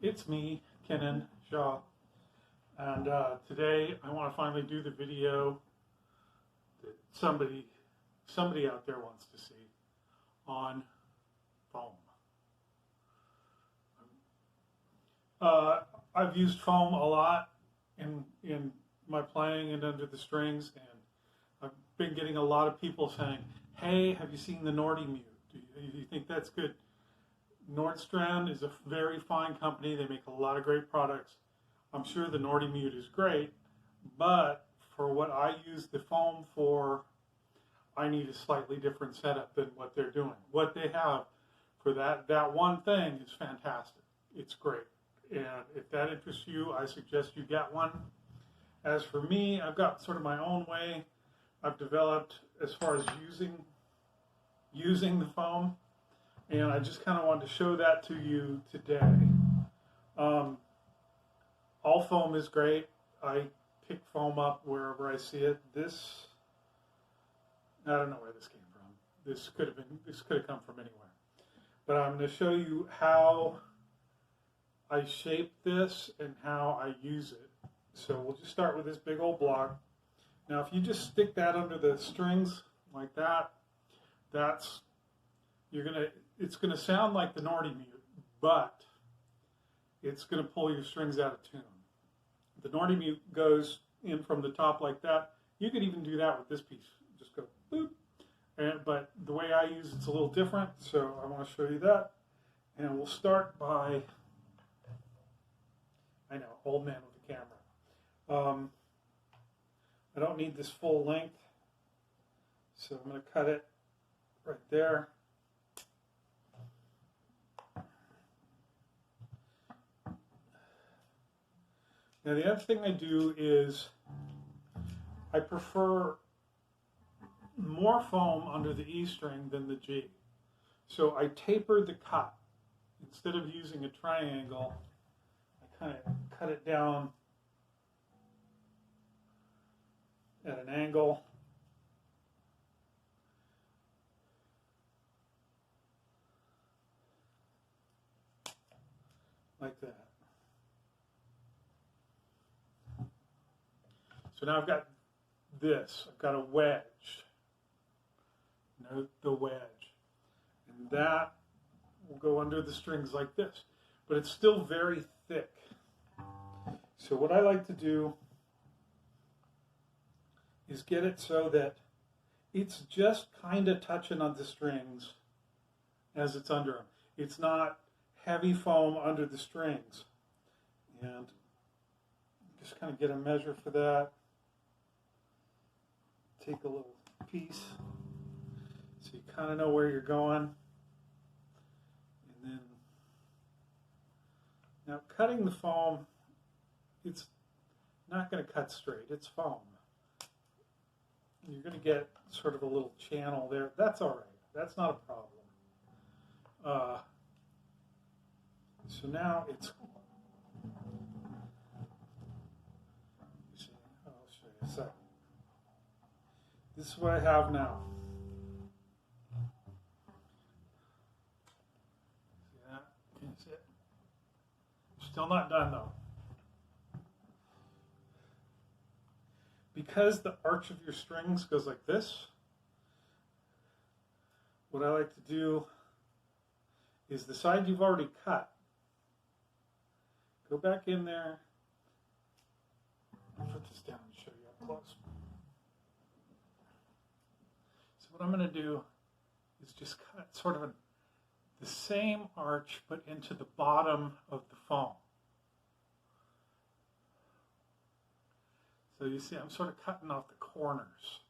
It's me, Kenan Shaw, and today I want to finally do the video that somebody out there wants to see on foam. I've used foam a lot in my playing and under the strings, and I've been getting a lot of people saying, "Hey, have you seen the Nordy Mute? Do you think that's good?" Nordstrand is a very fine company. They make a lot of great products. I'm sure the Nordy Mute is great, but for what I use the foam for, I need a slightly different setup than what they're doing. What they have for that one thing is fantastic. It's great. And if that interests you, I suggest you get one. As for me, I've got sort of my own way I've developed as far as using the foam. And I just kind of wanted to show that to you today. All foam is great. I pick foam up wherever I see it. This, I don't know where this came from. This could have come from anywhere. But I'm going to show you how I shape this and how I use it. So we'll just start with this big old block. Now, if you just stick that under the strings like that, it's gonna sound like the Nordy Mute, but it's gonna pull your strings out of tune. The Nordy Mute goes in from the top like that. You could even do that with this piece. Just go boop. But the way I use it's a little different, so I want to show you that. And we'll start by, I know, old man with the camera. I don't need this full length, so I'm going to cut it right there. Now the other thing I do is I prefer more foam under the E string than the G. So I taper the cut. Instead of using a triangle, I kind of cut it down at an angle. Like that. So now I've got this. I've got a wedge. Note the wedge. And that will go under the strings like this. But it's still very thick. So what I like to do is get it so that it's just kind of touching on the strings as it's under them. It's not heavy foam under the strings. And just kind of get a measure for that. Take a little piece so you kind of know where you're going. And then, now cutting the foam, it's not going to cut straight, it's foam. You're going to get sort of a little channel there. That's all right, that's not a problem. So now it's, I'll show you a second. This is what I have now. See that? Can you see it? Still not done though. Because the arch of your strings goes like this, what I like to do is the side you've already cut, go back in there. I'll put this down and show you up close. So what I'm going to do is just cut sort of the same arch but into the bottom of the foam. So you see I'm sort of cutting off the corners.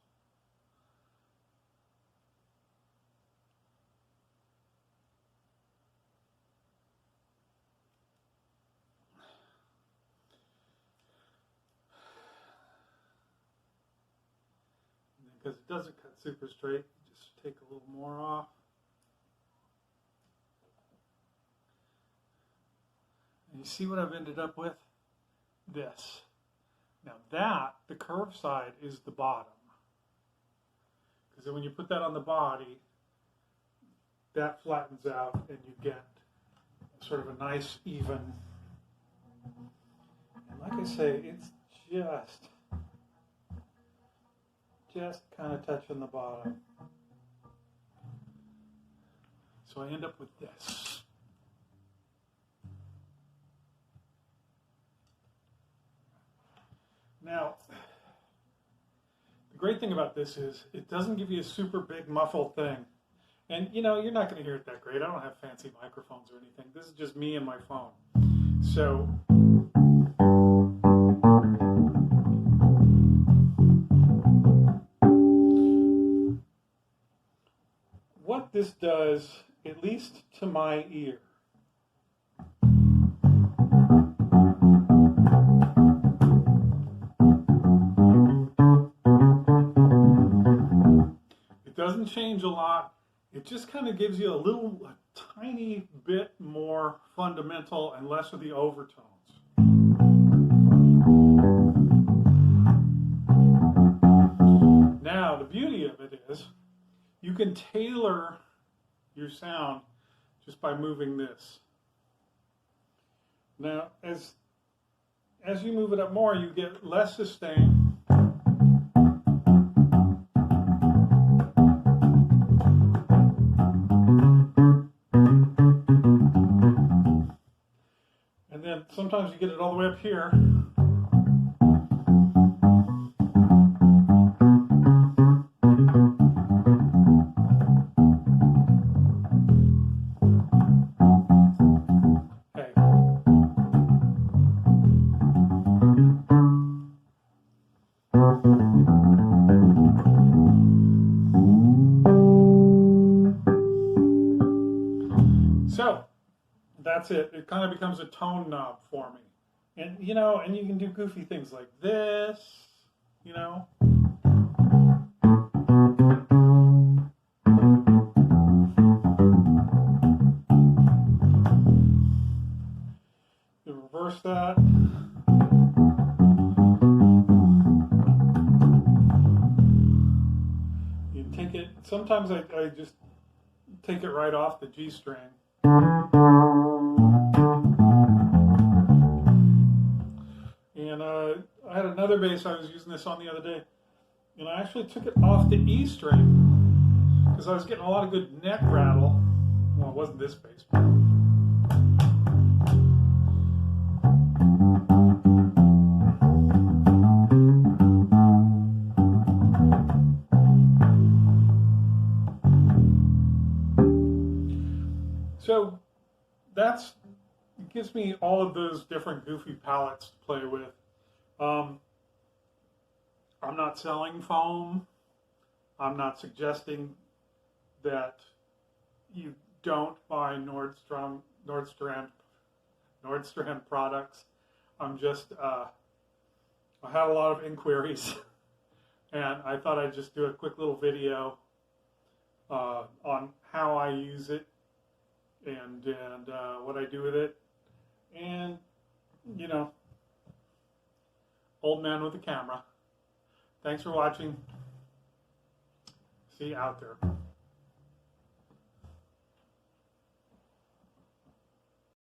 Because it doesn't cut super straight, just take a little more off. And you see what I've ended up with? This. Now that, the curved side, is the bottom. Because then when you put that on the body, that flattens out and you get sort of a nice, even And like I say, it's just kind of touching the bottom. So I end up with this. Now, the great thing about this is it doesn't give you a super big muffled thing. And you know, you're not going to hear it that great. I don't have fancy microphones or anything. This is just me and my phone. So what this does, at least to my ear, it doesn't change a lot. It just kind of gives you a tiny bit more fundamental and less of the overtones. Now, the beauty of it is you can tailor your sound just by moving this. Now, as you move it up more, you get less sustain. And then sometimes you get it all the way up here. So that's it. It kind of becomes a tone knob for me. And you know, and you can do goofy things like this, you know. You reverse that. You take it, sometimes I just take it right off the G string. And I had another bass I was using this on the other day, and I actually took it off the E string because I was getting a lot of good neck rattle. Well, it wasn't this bass, but so it gives me all of those different goofy palettes to play with. I'm not selling foam. I'm not suggesting that you don't buy Nordstrand products. I'm just, I had a lot of inquiries and I thought I'd just do a quick little video on how I use it and what I do with it. And, you know, old man with a camera. Thanks for watching. See you out there.